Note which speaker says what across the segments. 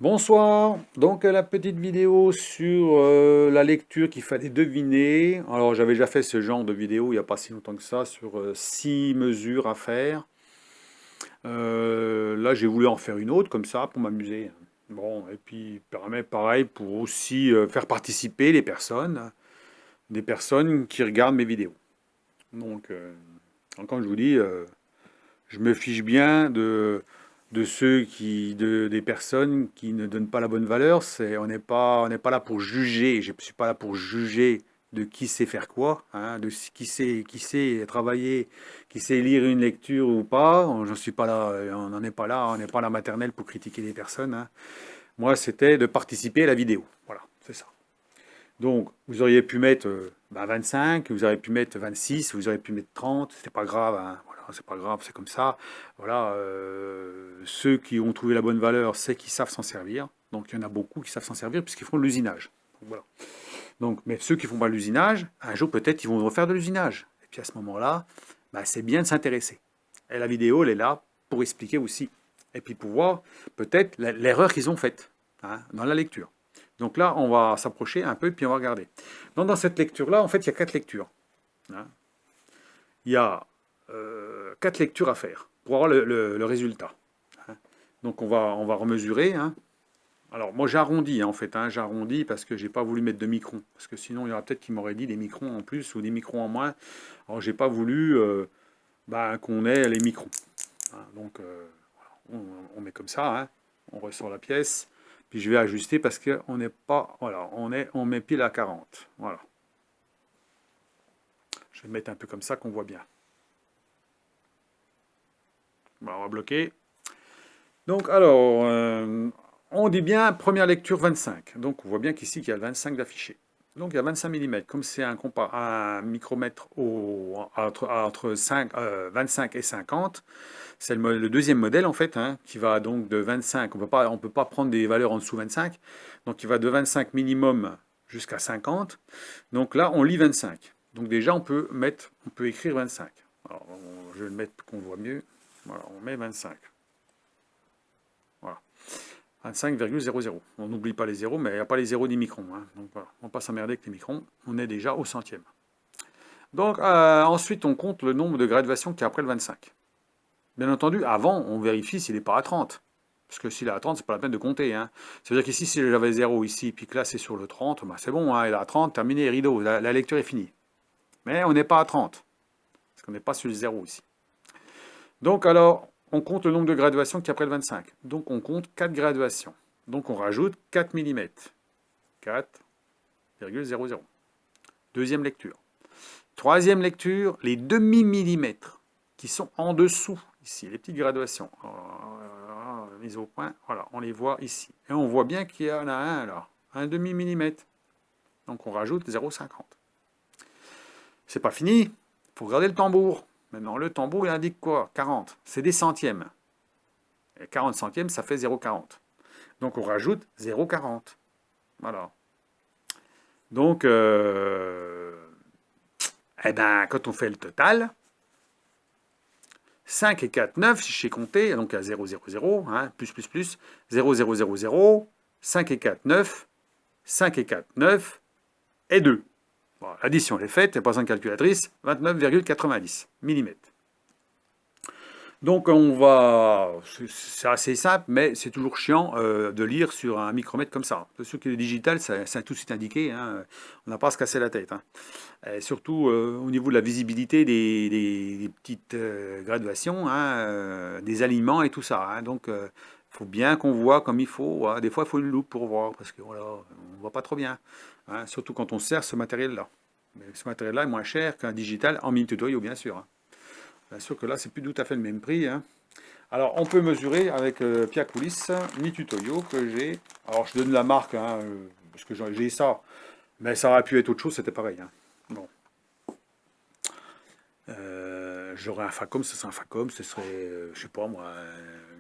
Speaker 1: Bonsoir, donc la petite vidéo sur la lecture qu'il fallait deviner. Alors j'avais déjà fait ce genre de vidéo il n'y a pas si longtemps que ça sur 6 mesures à faire. Là j'ai voulu en faire une autre comme ça pour m'amuser. Bon, et puis permet pareil pour aussi faire participer les personnes, des personnes qui regardent mes vidéos. Donc, comme je vous dis, je me fiche bien de ceux des personnes qui ne donnent pas la bonne valeur. On n'est pas là pour juger. Je ne suis pas là pour juger de qui sait faire quoi, hein, de qui sait travailler, qui sait lire une lecture ou pas. Je suis pas là, on n'en est pas là, on n'est pas à la maternelle pour critiquer les personnes, hein. Moi, c'était de participer à la vidéo. Voilà, c'est ça. Donc, vous auriez pu mettre 25, vous auriez pu mettre 26, vous auriez pu mettre 30, c'est pas grave, hein. Voilà, c'est pas grave, c'est comme ça. Voilà, ceux qui ont trouvé la bonne valeur, c'est qu'ils savent s'en servir. Donc, il y en a beaucoup qui savent s'en servir puisqu'ils font de l'usinage. Donc, voilà. Donc, mais ceux qui font pas de l'usinage, un jour peut-être ils vont refaire de l'usinage. Et puis à ce moment-là, c'est bien de s'intéresser. Et la vidéo, elle est là pour expliquer aussi. Et puis pour voir peut-être l'erreur qu'ils ont faite, hein, dans la lecture. Donc là, on va s'approcher un peu, puis on va regarder. Donc dans cette lecture-là, en fait, il y a 4 lectures, hein. Il y a 4 lectures à faire pour avoir le résultat, hein. Donc on va remesurer, hein. Alors moi j'arrondis, hein, en fait, hein, j'arrondis parce que j'ai pas voulu mettre de microns, parce que sinon il y aura peut-être qui m'aurait dit des microns en plus ou des microns en moins. Alors j'ai pas voulu qu'on ait les microns, hein. Donc on met comme ça, hein. On ressort la pièce, puis je vais ajuster parce qu'on n'est pas, voilà, on met pile à 40. Voilà. Je vais le mettre un peu comme ça qu'on voit bien. Bon, on va bloquer. Donc alors, on dit bien première lecture 25. Donc on voit bien qu'ici il y a le 25 d'affiché. Donc il y a 25 mm. Comme c'est un micromètre entre 25 et 50, c'est le deuxième modèle en fait, hein, qui va donc de 25. On peut pas prendre des valeurs en dessous de 25. Donc il va de 25 minimum jusqu'à 50. Donc là on lit 25. Donc déjà on peut écrire 25. Alors je vais le mettre pour qu'on voit mieux. Voilà, on met 25. Voilà. 25,00. On n'oublie pas les zéros, mais il n'y a pas les zéros des microns, hein. Donc voilà, on ne va pas s'emmerder avec les microns. On est déjà au centième. Donc ensuite, on compte le nombre de graduations qui est après le 25. Bien entendu, avant, on vérifie s'il n'est pas à 30. Parce que s'il est à 30, c'est pas la peine de compter, hein. Ça veut dire qu'ici, si j'avais 0 ici, puis que là, c'est sur le 30, c'est bon, hein, il est à 30, terminé, rideau, la lecture est finie. Mais on n'est pas à 30, parce qu'on n'est pas sur le 0 ici. Donc alors, on compte le nombre de graduations qui est après le 25. Donc on compte 4 graduations. Donc on rajoute 4 mm. 4,00. Deuxième lecture. Troisième lecture, les demi-millimètres qui sont en dessous, ici, les petites graduations. Mise au point, voilà, on les voit ici. Et on voit bien qu'il y en a un là, un demi-millimètre. Donc on rajoute 0,50. C'est pas fini, il faut regarder le tambour. Maintenant, le tambour, il indique quoi? 40. C'est des centièmes. Et 40 centièmes, ça fait 0,40. Donc on rajoute 0,40. Voilà. Donc, quand on fait le total, 5 et 4, 9, si je sais compter, donc à 0, 0, 0, hein, plus, 0, 0, 0, 0, 5 et 4, 9, 5 et 4, 9, et 2. Bon, l'addition est faite, il n'y a pas besoin de calculatrice, 29,90 mm. Donc c'est assez simple, mais c'est toujours chiant de lire sur un micromètre comme ça. C'est sûr que le digital, c'est tout de suite indiqué, hein. On n'a pas à se casser la tête, hein. Et surtout au niveau de la visibilité des petites graduations, hein, des aliments et tout ça, hein. Donc il faut bien qu'on voit comme il faut, hein. Des fois il faut une loupe pour voir, parce que voilà, on ne voit pas trop bien, hein, surtout quand on sert ce matériel-là. Mais ce matériel-là est moins cher qu'un digital en mini tutoriaux, bien sûr, hein. Bien sûr que là, c'est plus tout à fait le même prix, hein. Alors, on peut mesurer avec Piacoulis Mini Toyo que j'ai. Alors, je donne la marque, hein, parce que j'ai ça, mais ça aurait pu être autre chose, c'était pareil, hein. Bon. J'aurais un Facom, ce serait un Facom, ce serait, je sais pas moi,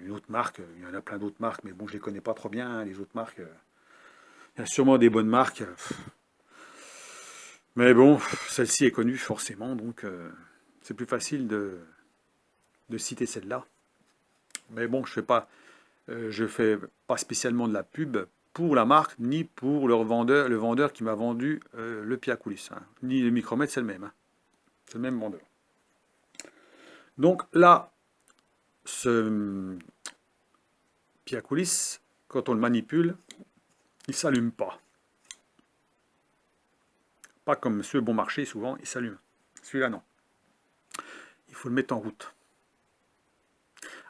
Speaker 1: une autre marque. Il y en a plein d'autres marques, mais bon, je les connais pas trop bien, hein, les autres marques. Il y a sûrement des bonnes marques. Mais bon, celle-ci est connue forcément, donc c'est plus facile de citer celle-là. Mais bon, je fais pas. Je fais pas spécialement de la pub pour la marque, ni pour le vendeur qui m'a vendu le pied à coulisses, hein. Ni le micromètre, c'est le même, hein. C'est le même vendeur. Donc là, ce pied à coulisses, quand on le manipule, il ne s'allume pas. Pas comme ceux bon marché, souvent, il s'allume. Celui-là, non. Il faut le mettre en route.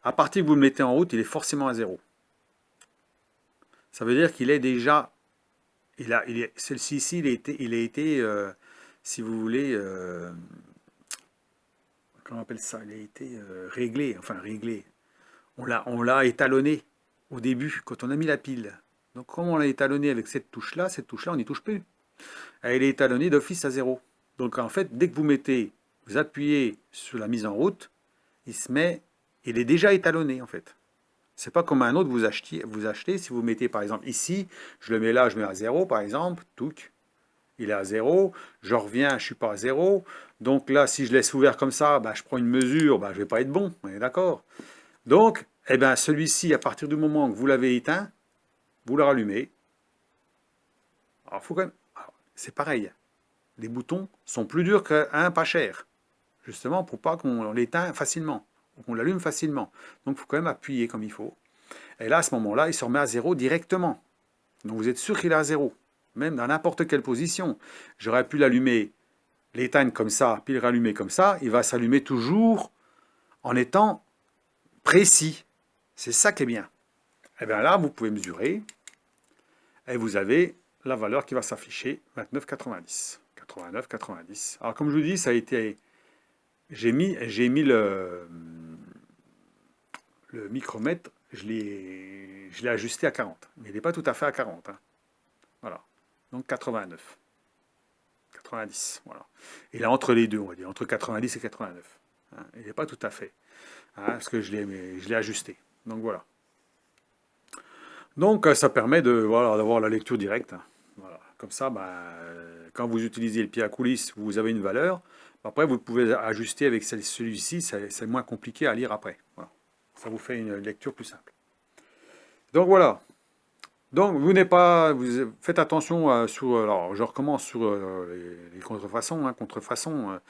Speaker 1: À partir que vous le mettez en route, il est forcément à zéro. Ça veut dire qu'il est déjà... Celle-ci ici, il a été si vous voulez, comment on appelle ça, il a été réglé, enfin réglé. On l'a étalonné au début, quand on a mis la pile. Donc comme on l'a étalonné avec cette touche-là, on n'y touche plus. Elle est étalonnée d'office à zéro. Donc en fait, dès que vous appuyez sur la mise en route, il est déjà étalonné en fait. C'est pas comme un autre vous achetez, si vous mettez par exemple ici, je le mets là, je mets à zéro par exemple, touc, il est à zéro, je reviens, je ne suis pas à zéro, donc là si je laisse ouvert comme ça, je prends une mesure, je ne vais pas être bon, on est d'accord. Donc, celui-ci, à partir du moment que vous l'avez éteint, vous le rallumez. Alors, faut quand même, c'est pareil, les boutons sont plus durs qu'un pas cher, justement pour pas qu'on l'éteint facilement, qu'on l'allume facilement. Donc, il faut quand même appuyer comme il faut. Et là, à ce moment-là, il se remet à zéro directement. Donc, vous êtes sûr qu'il est à zéro, même dans n'importe quelle position. J'aurais pu l'allumer, l'éteindre comme ça, puis le rallumer comme ça, il va s'allumer toujours en étant précis. C'est ça qui est bien. Et bien là, vous pouvez mesurer, et vous avez la valeur qui va s'afficher, 29,90. 89,90. Alors comme je vous dis, ça a été... J'ai mis le micromètre, je l'ai ajusté à 40. Mais il n'est pas tout à fait à 40, hein. Voilà. Donc 89. 90, voilà. Et là, entre les deux, on va dire, entre 90 et 89. Hein. Il n'est pas tout à fait, hein, parce que je l'ai ajusté. Donc voilà. Donc ça permet d'avoir la lecture directe, hein. Voilà. Comme ça, quand vous utilisez le pied à coulisses, vous avez une valeur. Après, vous pouvez ajuster avec celui-ci, c'est moins compliqué à lire après. Voilà. Ça vous fait une lecture plus simple. Donc voilà. Donc vous faites attention alors je recommence sur les contrefaçons, hein,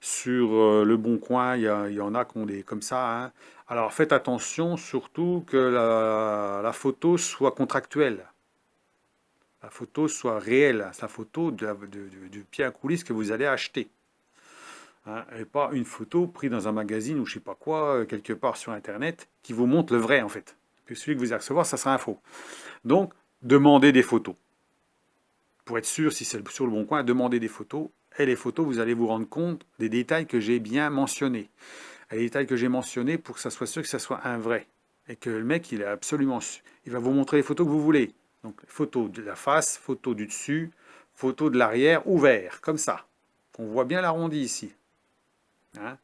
Speaker 1: sur Le Bon Coin, il y en a qui ont des comme ça, hein. Alors faites attention surtout que la photo soit contractuelle, la photo soit réelle, la photo du pied à coulisses que vous allez acheter, hein, et pas une photo prise dans un magazine ou je sais pas quoi, quelque part sur internet, qui vous montre le vrai en fait. Que celui que vous allez recevoir, ça sera un faux. Donc, demandez des photos. Pour être sûr, si c'est sur Le Bon Coin, demandez des photos. Et les photos, vous allez vous rendre compte des détails que j'ai bien mentionnés. Et les détails que j'ai mentionnés pour que ça soit sûr que ça soit un vrai. Et que le mec, il va vous montrer les photos que vous voulez. Donc, photo de la face, photo du dessus, photo de l'arrière, ouvert, comme ça. On voit bien l'arrondi ici. Hein.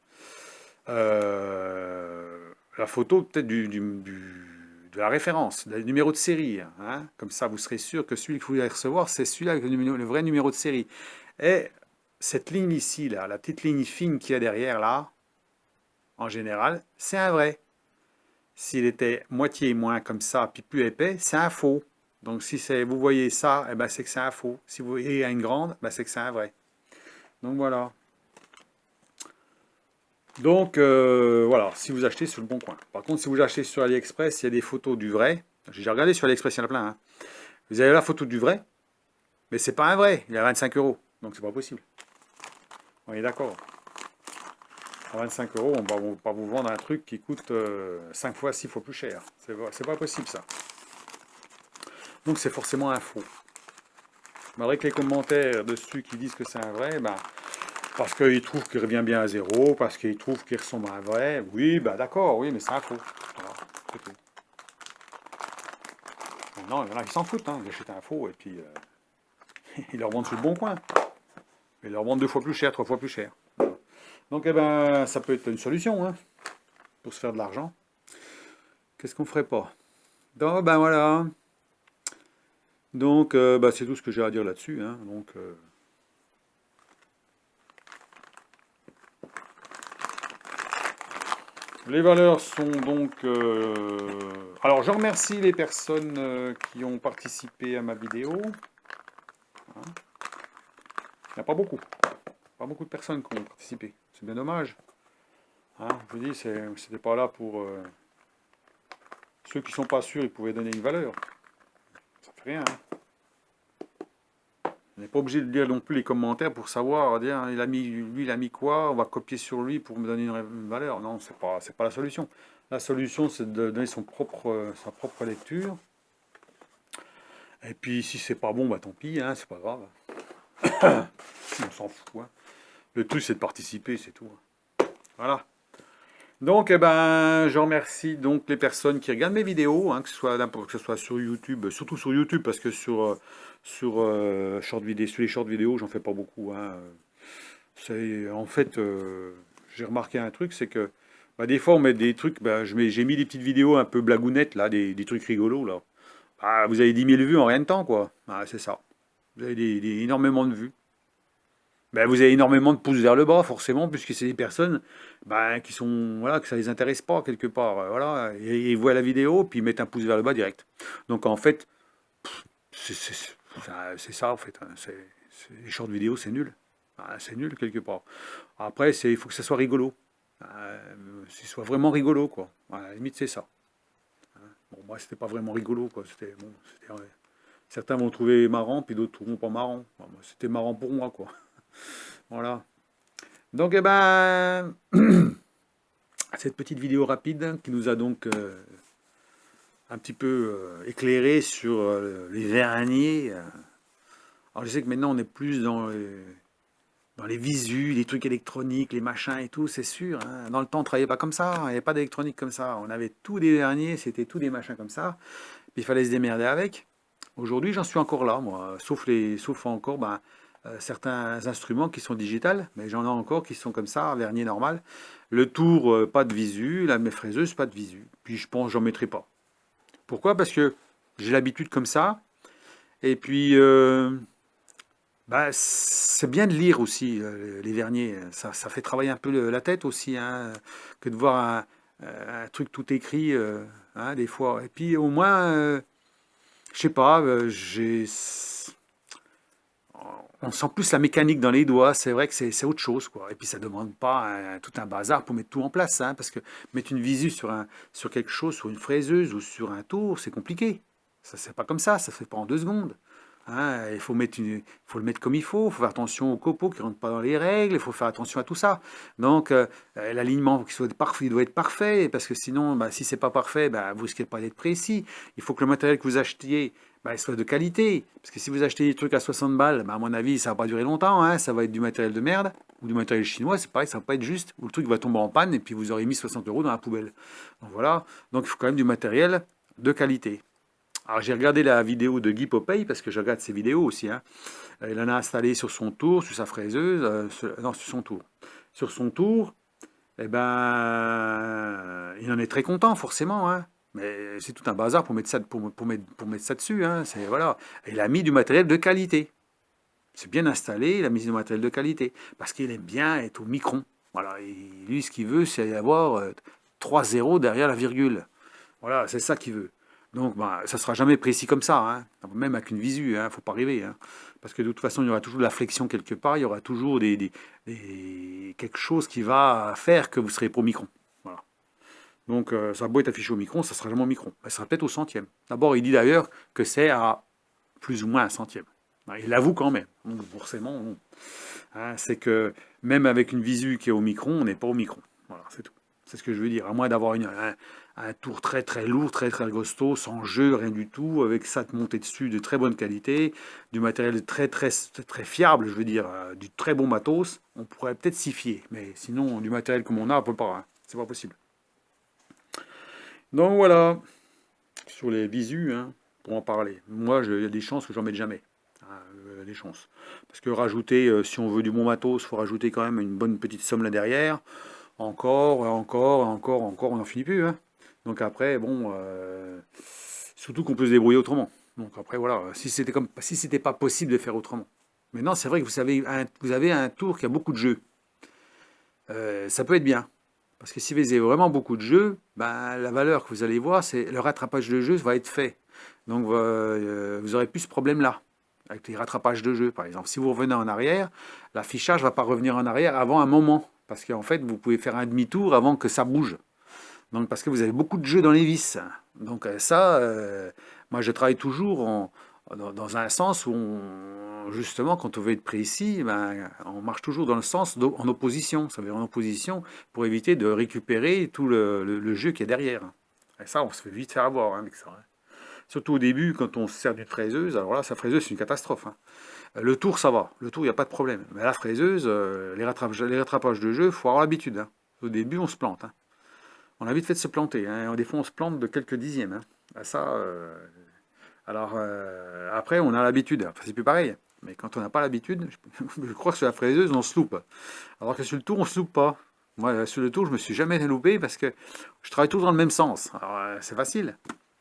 Speaker 1: La photo peut-être de la référence, du numéro de série, hein. Comme ça, vous serez sûr que celui que vous allez recevoir, c'est celui-là avec le vrai numéro de série. Et cette ligne ici, là, la petite ligne fine qu'il y a derrière, là, en général, c'est un vrai. S'il était moitié moins comme ça, puis plus épais, c'est un faux. Donc si vous voyez ça, c'est que c'est un faux. Si vous voyez une grande, c'est que c'est un vrai. Donc voilà. Donc voilà, si vous achetez sur Le Bon Coin. Par contre, si vous achetez sur AliExpress, il y a des photos du vrai. J'ai regardé sur AliExpress, il y en a plein, hein. Vous avez la photo du vrai, mais c'est pas un vrai. Il est à 25 euros. Donc c'est pas possible. On est d'accord. À 25 euros, on va pas vous vendre un truc qui coûte 5 fois, 6 fois plus cher. C'est pas possible ça. Donc c'est forcément un faux. Malgré que les commentaires dessus qui disent que c'est un vrai, parce qu'ils trouvent qu'il revient bien à zéro, parce qu'ils trouvent qu'il ressemble à un vrai. Oui, d'accord, oui, mais c'est un faux. Voilà, c'est tout. Maintenant, il y en a qui s'en foutent, hein. Ils achètent un faux et puis ils leur vendent sur Le Bon Coin. Ils leur vendent 2 fois plus cher, 3 fois plus cher. Voilà. Donc, ça peut être une solution, hein, pour se faire de l'argent. Qu'est-ce qu'on ferait pas? Donc, voilà. Donc, c'est tout ce que j'ai à dire là-dessus, hein. Donc, Les valeurs sont donc... Alors, je remercie les personnes qui ont participé à ma vidéo. Hein. Il n'y a pas beaucoup. Pas beaucoup de personnes qui ont participé. C'est bien dommage. Hein. Je vous dis, c'était pas là pour... Ceux qui sont pas sûrs, ils pouvaient donner une valeur. Ça fait rien. Hein. On n'est pas obligé de lire non plus les commentaires pour savoir, dire, lui, il a mis quoi, on va copier sur lui pour me donner une valeur. Non, c'est pas la solution. La solution, c'est de donner sa propre lecture. Et puis, si c'est pas bon, bah tant pis, hein, c'est pas grave. On s'en fout. Hein. Le tout, c'est de participer, c'est tout. Hein. Voilà. Donc, eh ben, je remercie donc les personnes qui regardent mes vidéos, hein, que ce soit sur YouTube, surtout sur YouTube, parce que sur les short vidéos, j'en fais pas beaucoup. Hein. En fait, j'ai remarqué un truc, c'est que bah, des fois, on met des trucs, bah, j'ai mis des petites vidéos un peu blagounettes, là, des trucs rigolos, là. Ah, vous avez 10 000 vues en rien de temps, quoi. Ah, c'est ça. Vous avez énormément de vues. Ben, vous avez énormément de pouces vers le bas, forcément, puisque c'est des personnes ben, qui sont, voilà, que ça les intéresse pas quelque part. Voilà, et ils voient la vidéo, puis ils mettent un pouce vers le bas direct. Donc en fait, c'est ça en fait. Hein. Les short vidéos, c'est nul. Ah, c'est nul quelque part. Après, il faut que ça soit rigolo. Que ce soit vraiment rigolo, quoi. À la limite, c'est ça. Bon, moi, c'était pas vraiment rigolo, quoi. Ouais. Certains vont le trouver marrant, puis d'autres trouveront pas marrant. Bon, moi, c'était marrant pour moi, quoi. Voilà. Donc, eh ben, cette petite vidéo rapide qui nous a donc un petit peu éclairé sur les vernis. Alors, je sais que maintenant, on est plus dans les visus, les trucs électroniques, les machins et tout, c'est sûr. Hein. Dans le temps, on ne travaillait pas comme ça, il n'y avait pas d'électronique comme ça. On avait tous des vernis, c'était tous des machins comme ça. Puis il fallait se démerder avec. Aujourd'hui, j'en suis encore là, moi. Sauf encore ben, certains instruments qui sont digitales, mais j'en ai encore qui sont comme ça, vernis normal. Le tour, pas de visu. La fraiseuse, pas de visu. Puis je pense que j'en mettrai pas. Pourquoi? Parce que j'ai l'habitude comme ça. Et puis, bah, c'est bien de lire aussi les verniers. Ça fait travailler un peu la tête aussi, hein, que de voir un truc tout écrit, hein, des fois. Et puis au moins, je sais pas, on sent plus la mécanique dans les doigts. C'est vrai que c'est autre chose, quoi. Et puis ça demande pas tout un bazar pour mettre tout en place, hein, parce que mettre une visu sur quelque chose, sur une fraiseuse ou sur un tour, c'est compliqué. Ça c'est pas comme ça se fait pas en 2 secondes. Hein, faut le mettre comme il faut faire attention aux copeaux qui ne rentrent pas dans les règles, il faut faire attention à tout ça. Donc, l'alignement il doit être parfait, parce que sinon, bah, si c'est pas parfait, bah, vous risquez pas d'être précis. Il faut que le matériel que vous achetiez, bah, il soit de qualité. Parce que si vous achetez des trucs à 60 balles, bah, à mon avis, ça va pas durer longtemps. Hein, ça va être du matériel de merde, ou du matériel chinois, c'est pareil, ça va pas être juste. Ou le truc va tomber en panne, et puis vous aurez mis 60 euros dans la poubelle. Donc voilà, donc il faut quand même du matériel de qualité. Alors j'ai regardé la vidéo de Guy Popeye, parce que je regarde ses vidéos aussi. Hein. Il en a installé sur son tour, sur sa fraiseuse, non, sur son tour. Sur son tour, eh ben, il en est très content, forcément. Hein. Mais c'est tout un bazar pour mettre ça, pour mettre ça dessus. Hein. Voilà. Il a mis du matériel de qualité. C'est bien installé, il a mis du matériel de qualité. Parce qu'il aime bien être au micron. Voilà. Et lui, ce qu'il veut, c'est avoir 3 zéros derrière la virgule. Voilà, c'est ça qu'il veut. Donc, bah, ça ne sera jamais précis comme ça, hein. Même avec une visu, il ne faut pas rêver. Hein. Parce que de toute façon, il y aura toujours de la flexion quelque part, il y aura toujours quelque chose qui va faire que vous serez pas au micron. Voilà. Donc, ça a beau être affiché au micron, ça sera jamais au micron. Ça sera peut-être au centième. D'abord, il dit d'ailleurs que c'est à plus ou moins un centième. Il l'avoue quand même. Donc, forcément, hein, c'est que même avec une visu qui est au micron, on n'est pas au micron. Voilà, c'est tout. C'est ce que je veux dire. À moins d'avoir un tour très très lourd, très très costaud, sans jeu, rien du tout, avec ça monté dessus de très bonne qualité, du matériel très très très fiable, je veux dire, du très bon matos, on pourrait peut-être s'y fier. Mais sinon, du matériel comme on a, on peut pas. Hein. C'est pas possible. Donc voilà, sur les visus, hein, pour en parler. Moi, il y a des chances que j'en mette jamais. Hein, des chances. Parce que rajouter, si on veut du bon matos, il faut rajouter quand même une bonne petite somme là derrière. Encore, on n'en finit plus. Hein. Donc après, bon, surtout qu'on peut se débrouiller autrement. Donc après, voilà, si c'était pas possible de faire autrement. Maintenant, c'est vrai que vous avez un tour qui a beaucoup de jeux. Ça peut être bien. Parce que si vous avez vraiment beaucoup de jeux, ben, la valeur que vous allez voir, c'est le rattrapage de jeu va être fait. Donc vous aurez plus ce problème-là, avec les rattrapages de jeu, par exemple. Si vous revenez en arrière, l'affichage ne va pas revenir en arrière avant un moment. Parce qu'en fait, vous pouvez faire un demi-tour avant que ça bouge. Donc, parce que vous avez beaucoup de jeux dans les vis. Donc ça, moi je travaille toujours dans un sens où justement, quand on veut être précis, ben, on marche toujours dans le sens en opposition. Ça veut dire en opposition pour éviter de récupérer tout le jeu qui est derrière. Et ça, on se fait vite faire avoir avec ça. Surtout au début, quand on se sert d'une fraiseuse, alors là, sa fraiseuse, c'est une catastrophe. Le tour, ça va. Le tour, il n'y a pas de problème. Mais la fraiseuse, les rattrapages de jeu, il faut avoir l'habitude. Au début, on se plante. On a vite fait de se planter. Des fois, on se plante de quelques dixièmes. Ça, alors, après, on a l'habitude. Enfin, c'est plus pareil. Mais quand on n'a pas l'habitude, je crois que sur la fraiseuse, on se loupe. Alors que sur le tour, on se loupe pas. Moi, sur le tour, je me suis jamais loupé parce que je travaille toujours dans le même sens. Alors, c'est facile.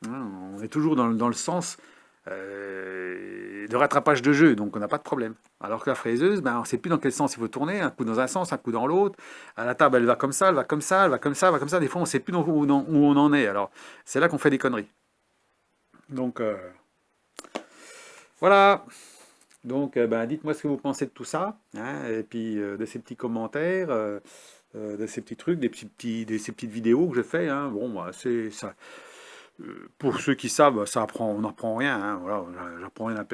Speaker 1: On est toujours dans le sens de rattrapage de jeu, donc on n'a pas de problème. Alors que la fraiseuse, ben, on ne sait plus dans quel sens il faut tourner, un coup dans un sens, un coup dans l'autre. À la table, elle va comme ça, elle va comme ça, elle va comme ça, elle va comme ça. Des fois, on ne sait plus où on en est. Alors, c'est là qu'on fait des conneries. Donc, voilà. Donc, ben, dites-moi ce que vous pensez de tout ça, et puis de ces petits commentaires, de ces petits trucs, de ces petites vidéos que je fais. Bon, moi, c'est ça. Pour ceux qui savent, on n'apprend rien. Voilà,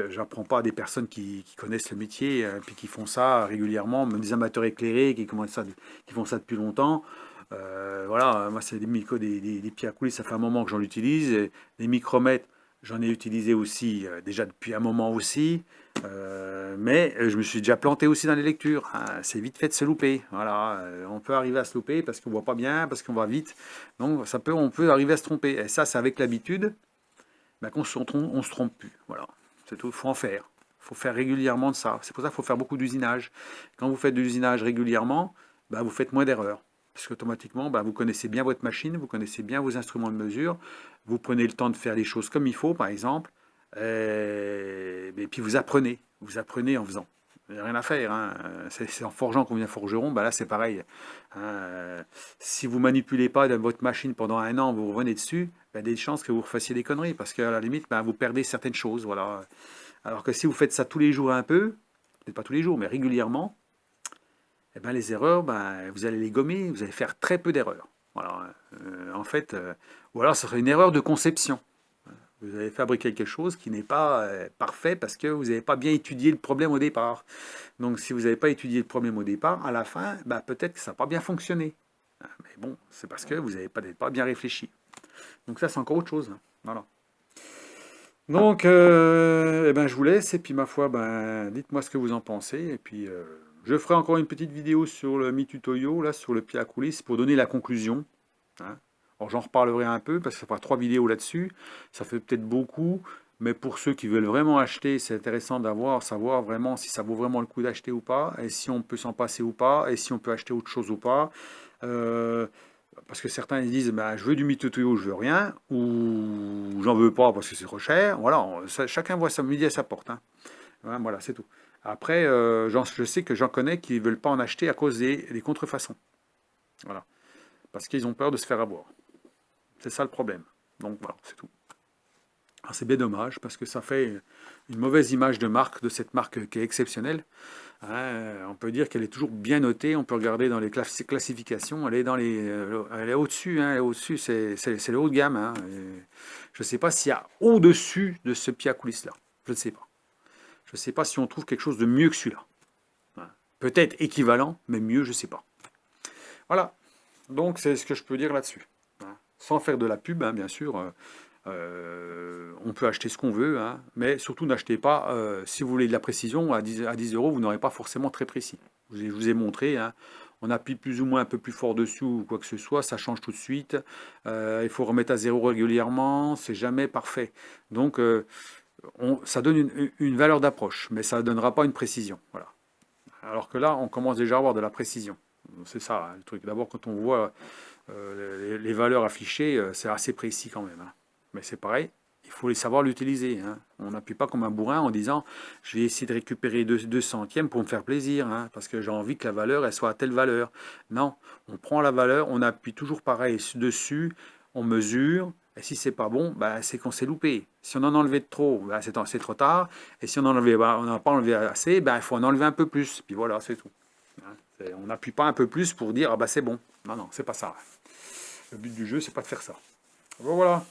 Speaker 1: j'apprends pas à des personnes qui connaissent le métier, puis qui font ça régulièrement, même des amateurs éclairés qui font ça depuis longtemps. Voilà, moi c'est des pieds à coulisses, ça fait un moment que j'en utilise. Et des micromètres, j'en ai utilisé aussi déjà depuis un moment aussi. Mais je me suis déjà planté aussi dans les lectures. C'est vite fait de se louper. Voilà, on peut arriver à se louper parce qu'on voit pas bien, parce qu'on va vite. Donc on peut arriver à se tromper. Et ça, c'est avec l'habitude, ben, on se trompe plus. Voilà, c'est tout. Il faut en faire. Il faut faire régulièrement de ça. C'est pour ça qu'il faut faire beaucoup d'usinage. Quand vous faites de l'usinage régulièrement, ben, vous faites moins d'erreurs. Parce qu'automatiquement, ben, vous connaissez bien votre machine, vous connaissez bien vos instruments de mesure, vous prenez le temps de faire les choses comme il faut, par exemple, et puis vous apprenez en faisant. Il n'y a rien à faire. C'est en forgeant qu'on devient forgeron. Ben là, c'est pareil. Si vous manipulez pas votre machine pendant un an, vous revenez dessus, ben, des chances que vous refassiez des conneries. Parce qu'à la limite, ben, vous perdez certaines choses. Voilà. Alors que si vous faites ça tous les jours un peu, peut-être pas tous les jours, mais régulièrement, eh ben, les erreurs, ben, vous allez les gommer. Vous allez faire très peu d'erreurs. Voilà. En fait, ou alors ce serait une erreur de conception. Vous avez fabriqué quelque chose qui n'est pas parfait parce que vous n'avez pas bien étudié le problème au départ. Donc si vous n'avez pas étudié le problème au départ, à la fin, bah, peut-être que ça n'a pas bien fonctionné. Mais bon, c'est parce que vous n'avez pas bien réfléchi. Donc ça, c'est encore autre chose. Voilà. Donc, eh ben, je vous laisse et puis ma foi, ben, dites-moi ce que vous en pensez. Et puis, je ferai encore une petite vidéo sur le Mitutoyo, là, sur le pied à coulisses, pour donner la conclusion. Hein. Alors j'en reparlerai un peu parce que ça fera 3 vidéos là-dessus. Ça fait peut-être beaucoup, mais pour ceux qui veulent vraiment acheter, c'est intéressant savoir vraiment si ça vaut vraiment le coup d'acheter ou pas, et si on peut s'en passer ou pas, et si on peut acheter autre chose ou pas. Euh, Parce que certains ils disent bah, je veux du Mitutoyo, je veux rien, ou j'en veux pas parce que c'est trop cher. Voilà, chacun voit sa midi à sa porte. Voilà, c'est tout. Après, je sais que j'en connais qui ne veulent pas en acheter à cause des contrefaçons. Voilà. Parce qu'ils ont peur de se faire avoir. C'est ça le problème. Donc voilà, c'est tout. Alors, c'est bien dommage parce que ça fait une mauvaise image de marque, de cette marque qui est exceptionnelle. On peut dire qu'elle est toujours bien notée. On peut regarder dans les classifications. Elle est elle est au-dessus. Elle est au-dessus. C'est le haut de gamme. Je ne sais pas s'il y a au-dessus de ce pied à coulisses là. Je ne sais pas. Je ne sais pas si on trouve quelque chose de mieux que celui-là. Peut-être équivalent, mais mieux, je ne sais pas. Voilà. Donc c'est ce que je peux dire là-dessus. Sans faire de la pub, bien sûr. On peut acheter ce qu'on veut, mais surtout n'achetez pas, si vous voulez de la précision, à 10 euros, vous n'aurez pas forcément très précis. Je vous ai montré, on appuie plus ou moins un peu plus fort dessus ou quoi que ce soit, ça change tout de suite. Il faut remettre à zéro régulièrement, c'est jamais parfait. Donc ça donne une valeur d'approche, mais ça ne donnera pas une précision. Voilà. Alors que là, on commence déjà à avoir de la précision. C'est ça le truc. D'abord, quand on voit les valeurs affichées, c'est assez précis quand même. Mais c'est pareil, il faut savoir l'utiliser, hein. On n'appuie pas comme un bourrin en disant je vais essayer de récupérer 2 centièmes pour me faire plaisir, hein, parce que j'ai envie que la valeur elle soit à telle valeur. Non, on prend la valeur, on appuie toujours pareil dessus, on mesure, et si c'est pas bon, bah, c'est qu'on s'est loupé. Si on en enlevait de trop, bah, c'est trop tard, et si on en enlevait, bah, on n'a pas enlevé assez, bah, il faut en enlever un peu plus, puis voilà, c'est tout. Hein. On n'appuie pas un peu plus pour dire ah bah c'est bon. Non, non, c'est pas ça. Le but du jeu, c'est pas de faire ça. Bon, voilà.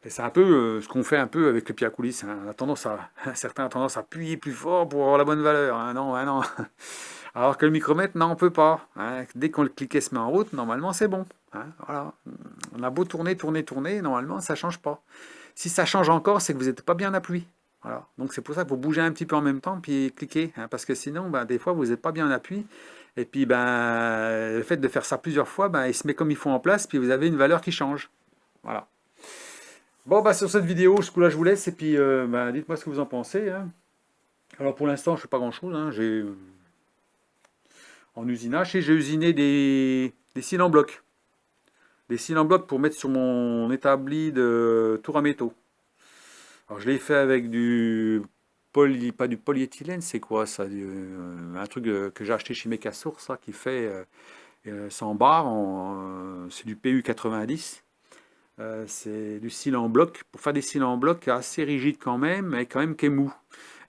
Speaker 1: Et c'est un peu ce qu'on fait un peu avec le pied à coulisses, hein. On a tendance certains ont tendance à appuyer plus fort pour avoir la bonne valeur, hein. Non, hein, non. Alors que le micromètre, non, on peut pas, hein. Dès qu'on le cliquet se met en route, normalement c'est bon, hein. Voilà. On a beau tourner, tourner, tourner, normalement ça change pas. Si ça change encore, c'est que vous n'êtes pas bien appuyé. Voilà. Donc c'est pour ça qu'il faut bouger un petit peu en même temps puis cliquer, hein, parce que sinon, ben, des fois, vous n'êtes pas bien en appui. Et puis, ben, le fait de faire ça plusieurs fois, ben, il se met comme il faut en place, puis vous avez une valeur qui change. Voilà. Bon, bah, sur cette vidéo, ce coup-là, je vous laisse, et puis bah, dites-moi ce que vous en pensez, hein. Alors pour l'instant, je ne fais pas grand-chose, hein. J'ai en usinage, et j'ai usiné des cils en bloc. Des cils en bloc pour mettre sur mon établi de tour à métaux. Alors je l'ai fait avec pas du polyéthylène, c'est quoi ça? Un truc que j'ai acheté chez Mecasource, ça, qui fait 100 bars, c'est du PU 90. C'est du cil en bloc. Pour faire des cils en bloc assez rigide quand même, mais quand même qui est mou.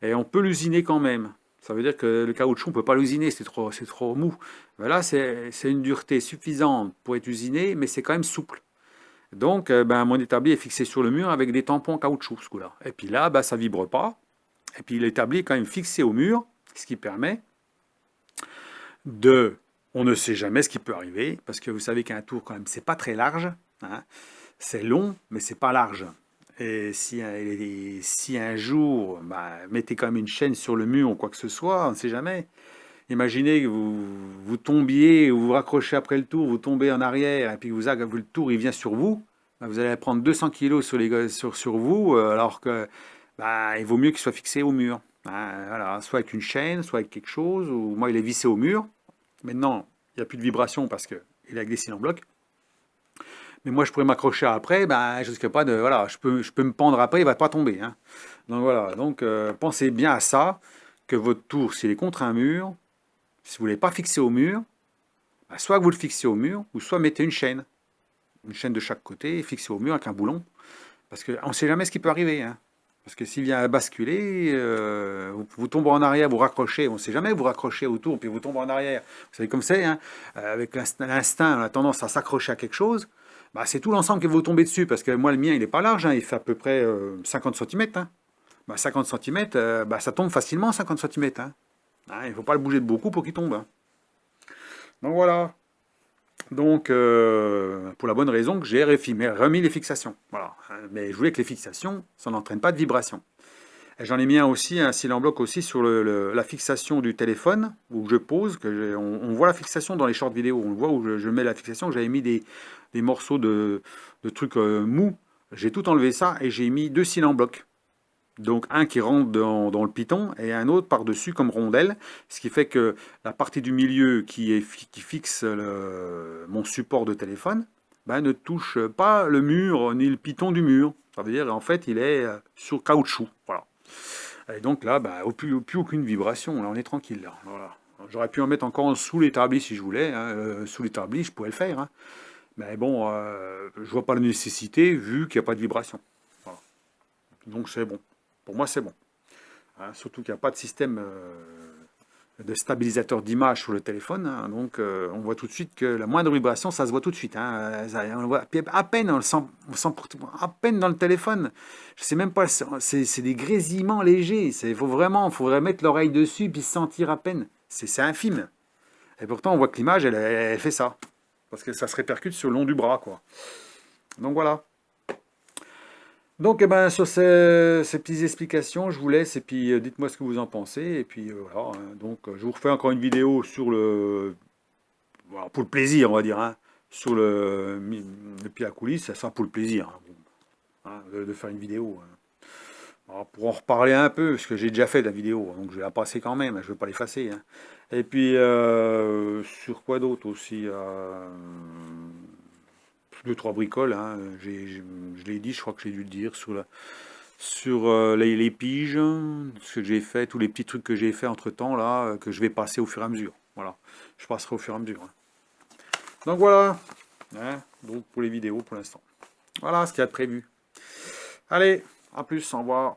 Speaker 1: Et on peut l'usiner quand même. Ça veut dire que le caoutchouc, on ne peut pas l'usiner, c'est trop mou. Mais là, c'est une dureté suffisante pour être usiné, mais c'est quand même souple. Donc, ben, mon établi est fixé sur le mur avec des tampons caoutchouc, ce coup-là. Et puis là, ben, ça ne vibre pas. Et puis l'établi est quand même fixé au mur, ce qui permet de... On ne sait jamais ce qui peut arriver, parce que vous savez qu'un tour, quand même, c'est pas très large, hein. C'est long, mais c'est pas large. Et si un jour, bah, mettez quand même une chaîne sur le mur ou quoi que ce soit, on ne sait jamais. Imaginez que vous tombiez, vous vous raccrochez après le tour, vous tombez en arrière, et puis le tour il vient sur vous, bah, vous allez prendre 200 kilos sur vous, alors que bah, il vaut mieux qu'il soit fixé au mur. Hein, voilà, soit avec une chaîne, soit avec quelque chose, ou moi il est vissé au mur. Maintenant, il n'y a plus de vibration parce qu'il est avec des cils en bloc. Mais moi, je pourrais m'accrocher après, ben, je risque pas de. Voilà, je peux me pendre après, il ne va pas tomber, hein. Donc voilà, donc pensez bien à ça, que votre tour, s'il est contre un mur, si vous ne voulez pas fixer au mur, ben, soit que vous le fixez au mur, ou soit mettez une chaîne de chaque côté, et fixez au mur avec un boulon, parce qu'on ne sait jamais ce qui peut arriver, hein. Parce que s'il vient à basculer, vous tombez en arrière, vous raccrochez, on ne sait jamais, vous raccrochez autour, puis vous tombez en arrière. Vous savez comme c'est, hein, avec l'instinct, on a tendance à s'accrocher à quelque chose. Bah, c'est tout l'ensemble qui va vous tomber dessus, parce que moi, le mien, il n'est pas large, hein, il fait à peu près 50 cm. Hein. Bah, 50 cm, bah, ça tombe facilement, 50 cm. Hein. Hein, il ne faut pas le bouger de beaucoup pour qu'il tombe. Hein. Donc voilà. Donc, pour la bonne raison que j'ai remis les fixations. Voilà. Mais je voulais que les fixations, ça n'entraîne pas de vibration. Et j'en ai mis un cil en bloc aussi sur la fixation du téléphone, où je pose, on voit la fixation dans les shorts vidéo, on voit où je mets la fixation, j'avais mis des morceaux de trucs mous, j'ai tout enlevé ça, et j'ai mis 2 cils en bloc. Donc un qui rentre dans le piton, et un autre par-dessus comme rondelle, ce qui fait que la partie du milieu qui fixe mon support de téléphone, ben, ne touche pas le mur, ni le piton du mur. Ça veut dire, en fait, il est sur caoutchouc. Voilà. Et donc là, bah, plus aucune vibration, là on est tranquille. Là. Voilà. J'aurais pu en mettre encore sous l'établi si je voulais, hein. Sous l'établi, je pouvais le faire. Hein. Mais bon, je vois pas la nécessité vu qu'il n'y a pas de vibration. Voilà. Donc c'est bon. Pour moi, c'est bon. Hein, surtout qu'il n'y a pas de système de stabilisateur d'image sur le téléphone. Hein. Donc on voit tout de suite que la moindre vibration, ça se voit tout de suite. Hein. On le voit, à peine, on le sent à peine dans le téléphone. Je sais même pas, c'est des grésillements légers. Il faudrait mettre l'oreille dessus puis sentir à peine. C'est infime. Et pourtant, on voit que l'image, elle fait ça. Parce que ça se répercute sur le long du bras, quoi. Donc voilà. Donc, eh ben, sur ces petites explications, je vous laisse et puis dites-moi ce que vous en pensez. Et puis voilà. Hein. Donc, je vous refais encore une vidéo sur voilà, pour le plaisir, on va dire, hein, sur le pied à coulisses. Ça sera pour le plaisir, hein, de faire une vidéo. Hein. Alors, pour en reparler un peu, parce que j'ai déjà fait de la vidéo, donc je vais la passer quand même, je ne vais pas l'effacer. Hein. Et puis, sur quoi d'autre aussi deux, trois bricoles, hein. Je l'ai dit, je crois que j'ai dû le dire sur les piges, ce que j'ai fait, tous les petits trucs que j'ai fait entre temps là, que je vais passer au fur et à mesure. Voilà, je passerai au fur et à mesure, hein. Donc voilà, hein, donc pour les vidéos pour l'instant. Voilà ce qu'il y a de prévu. Allez, à plus, au revoir.